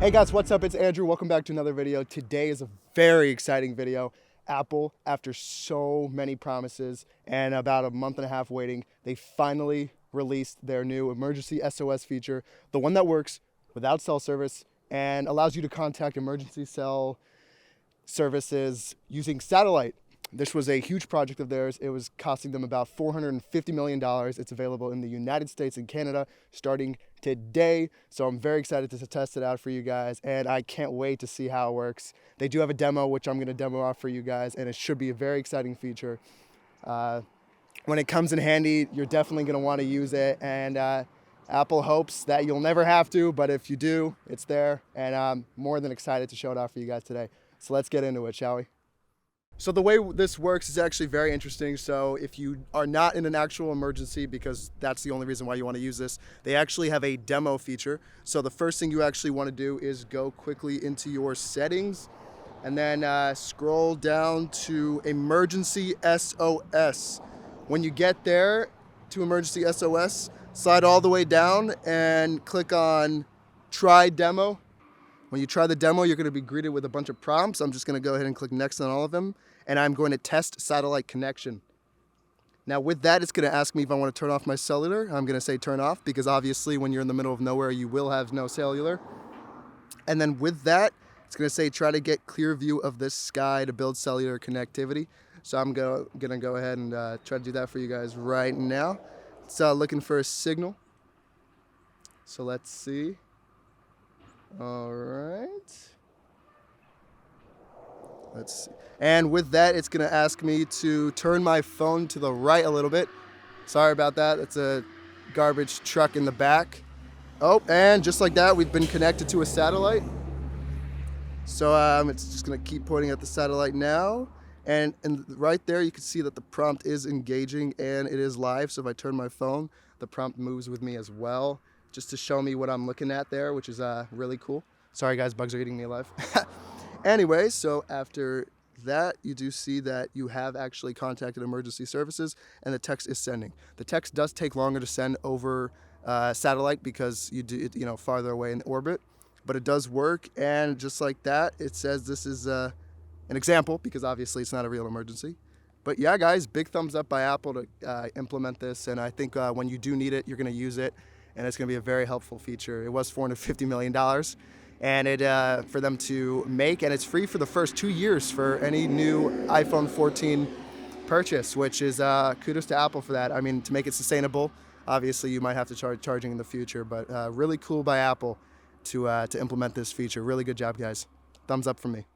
Hey guys, what's up? It's Andrew. Welcome back to another video. Today is a very exciting video. Apple, after so many promises and about a month and a half waiting, they finally released their new emergency SOS feature, the one that works without cell service and allows you to contact emergency cell services using satellite. This was a huge project of theirs. It was costing them about $450 million. It's available in the United States and Canada starting today. So I'm very excited to test it out for you guys, and I can't wait to see how it works. They do have a demo, which I'm going to demo off for you guys, and it should be a very exciting feature. When it comes in handy, you're definitely going to want to use it, and Apple hopes that you'll never have to, but if you do, it's there, and I'm more than excited to show it off for you guys today. So let's get into it, shall we? So the way this works is actually very interesting. So if you are not in an actual emergency, because that's the only reason why you want to use this, they actually have a demo feature. So the first thing you actually want to do is go quickly into your settings and then scroll down to emergency SOS. When you get there to emergency SOS, slide all the way down and click on try demo. When you try the demo, you're going to be greeted with a bunch of prompts. I'm just going to go ahead and click next on all of them, and I'm going to test satellite connection. Now with that, it's going to ask me if I want to turn off my cellular. I'm going to say turn off, because obviously when you're in the middle of nowhere, you will have no cellular. And then with that, it's going to say try to get clear view of this sky to build cellular connectivity. So I'm going to go ahead and try to do that for you guys right now. It's looking for a signal. So let's see. All right. Let's see. And with that, it's going to ask me to turn my phone to the right a little bit. Sorry about that. It's a garbage truck in the back. Oh, and just like that, we've been connected to a satellite. So it's just going to keep pointing at the satellite now. And right there, you can see that the prompt is engaging and it is live. So if I turn my phone, the prompt moves with me as well, just to show me what I'm looking at there, which is really cool. Sorry guys, bugs are eating me alive. Anyway, so after that, you do see that you have actually contacted emergency services and the text is sending. The text does take longer to send over satellite because you do it, farther away in orbit, but it does work. And just like that, it says this is an example, because obviously it's not a real emergency. But yeah, guys, big thumbs up by Apple to implement this. And I think when you do need it, you're going to use it. And it's going to be a very helpful feature. It was $450 million and it for them to make, and it's free for the first 2 years for any new iPhone 14 purchase, which is kudos to Apple for that. I mean, to make it sustainable, obviously you might have to start charging in the future, but really cool by Apple to implement this feature. Really good job, guys. Thumbs up from me.